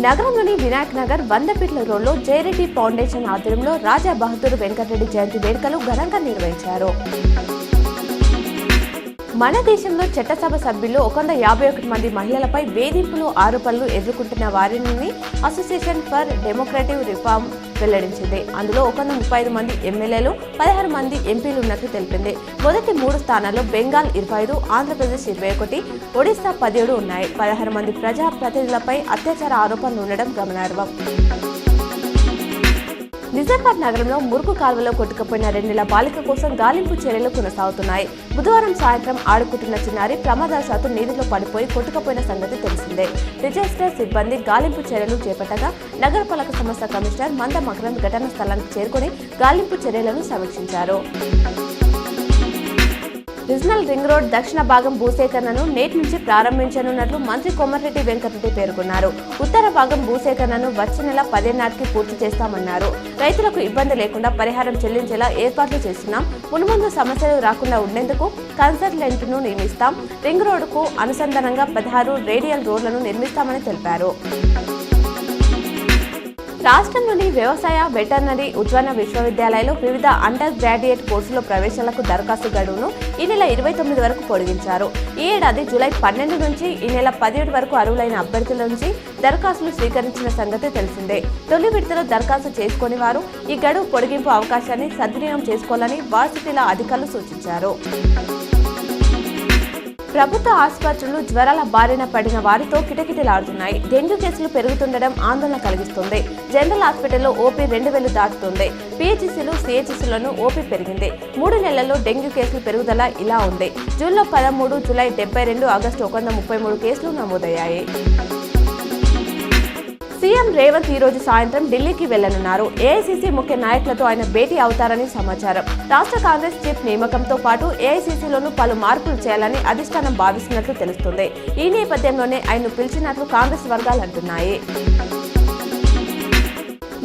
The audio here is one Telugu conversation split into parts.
నగరంలోని వినాయక్ నగర్ 100 ఫీట్ల రోడ్లో జయరెడ్డి ఫౌండేషన్ ఆధ్వర్యంలో రాజా బహదూర్ వెంకటరెడ్డి జయంతి వేడుకలు ఘనంగా నిర్వహించారు. మన దేశంలో చట్టసభ సభ్యులు 151 మంది మహిళలపై వేధింపులు ఆరోపణలు ఎదుర్కొంటున్న వారిని అసోసియేషన్ ఫర్ డెమోక్రటిక్ రిఫార్మ్ వెల్లడించింది. అందులో 135 మంది ఎమ్మెల్యేలు, 16 మంది ఎంపీలు ఉన్నట్లు తెలిపింది. మొదటి 3 స్థానాల్లో బెంగాల్ 25, ఆంధ్రప్రదేశ్ 21, ఒడిశా 17 ఉన్నాయి. 16 మంది ప్రజా ప్రతినిధులపై అత్యాచార ఆరోపణలు ఉండడం గమనార్హం. నిజామాబాద్ నగరంలో మురుగు కాలువలో కొట్టుకుపోయిన 2 నెలల బాలిక కోసం గాలింపు చర్యలు కొనసాగుతున్నాయి. బుధవారం సాయంత్రం ఆడుకుంటున్న చిన్నారి ప్రమాదవశాత్తు నీటిలో పడిపోయి కొట్టుకుపోయిన సంగతి తెలిసిందే. డిజాస్టర్ సిబ్బంది గాలింపు చర్యలు చేపట్టగా నగరపాలక సంస్థ కమిషనర్ మంద మకరంద్ ఘటనా స్థలానికి చేరుకుని గాలింపు చర్యలను సమీక్షించారు. రీజనల్ రింగ్ రోడ్ దక్షిణ భాగం భూసేకరణను నేటి నుంచి ప్రారంభించనున్నట్లు మంత్రి కోమటిరెడ్డి వెంకటరెడ్డి పేర్కొన్నారు. ఉత్తర భాగం భూసేకరణను వచ్చే నెల 15 నాటికి పూర్తి చేస్తామన్నారు. రైతులకు ఇబ్బంది లేకుండా పరిహారం చెల్లించేలా ఏర్పాట్లు చేస్తున్నాం. మున్ముందు సమస్యలు రాకుండా ఉండేందుకు కన్సల్టెంట్ను నియమిస్తాం. రింగ్ రోడ్డుకు అనుసంధానంగా 16 రేడియల్ రోడ్లను నిర్మిస్తామని తెలిపారు. రాష్ట్రంలోని వ్యవసాయ, వెటర్నరీ, ఉద్యాన విశ్వవిద్యాలయాల్లో వివిధ అండర్ గ్రాడ్యుయేట్ కోర్సుల ప్రవేశాలకు దరఖాస్తు గడువును ఈ నెల 29 వరకు పొడిగించారు. ఈ ఏడాది జూలై 12 నుంచి ఈ నెల 17 వరకు అర్హులైన అభ్యర్థుల నుంచి దరఖాస్తులు స్వీకరించిన సంగతి తెలిసిందే. తొలి విడతలో దరఖాస్తు చేసుకుని వారు ఈ గడువు పొడిగింపు అవకాశాన్ని సద్వినియోగం చేసుకోవాలని వర్సిటీల అధికారులు సూచించారు. ప్రభుత్వ ఆసుపత్రులు జ్వరాల బారిన పడిన వారితో కిటకిటలాడుతున్నాయి. డెంగ్యూ కేసులు పెరుగుతుండడం ఆందోళన కలిగిస్తుంది. జనరల్ హాస్పిటల్లో ఓపీ 2000 దాటుతుంది. పిహెచ్సిలు, సిహెచ్సిలను ఓపీ పెరిగింది. 3 నెలల్లో డెంగ్యూ కేసులు పెరుగుదల ఇలా ఉంది. జూన్లో 13, జూలై 72, ఆగస్టు 133 కేసులు నమోదయ్యాయి. సీఎం రేవంత్ ఈ రోజు సాయంత్రం ఢిల్లీకి వెళ్లనున్నారు. ఏఐసీసీ ముఖ్య నాయకులతో ఆయన భేటీ అవుతారని సమాచారం. రాష్ట్ర కాంగ్రెస్ చీఫ్ నియామకంతో పాటు ఏఐసీసీలోనూ పలు మార్పులు చేయాలని అధిష్టానం భావిస్తున్నట్లు తెలుస్తుంది. ఈ నేపథ్యంలోనే ఆయన్ను పిలిచినట్లు కాంగ్రెస్ వర్గాలు అంటున్నాయి.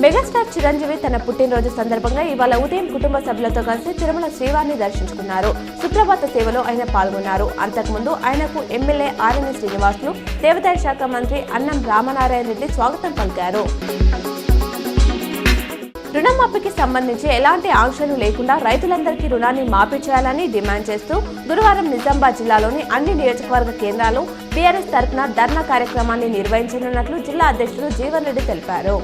మెగాస్టార్ చిరంజీవి తన పుట్టినరోజు సందర్భంగా ఇవాళ ఉదయం కుటుంబ సభ్యులతో కలిసి తిరుమల శ్రీవారిని దర్శించుకున్నారు. సుప్రభాత సేవలో ఆయన పాల్గొన్నారు. అంతకుముందు ఆయనకు ఎమ్మెల్యే ఆర్ఎన్ శ్రీనివాసులు, దేవాదాయ శాఖ మంత్రి అన్నం రామనారాయణ రెడ్డి స్వాగతం పలికారు. రుణమాఫీకి సంబంధించి ఎలాంటి ఆంక్షలు లేకుండా రైతులందరికీ రుణాన్ని మాఫీ చేయాలని డిమాండ్ చేస్తూ గురువారం నిజామాబాద్ జిల్లాలోని అన్ని నియోజకవర్గ కేంద్రాలు బీఆర్ఎస్ తరఫున ధర్నా కార్యక్రమాన్ని నిర్వహించనున్నట్లు జిల్లా అధ్యక్షుడు జీవన్ రెడ్డి తెలిపారు.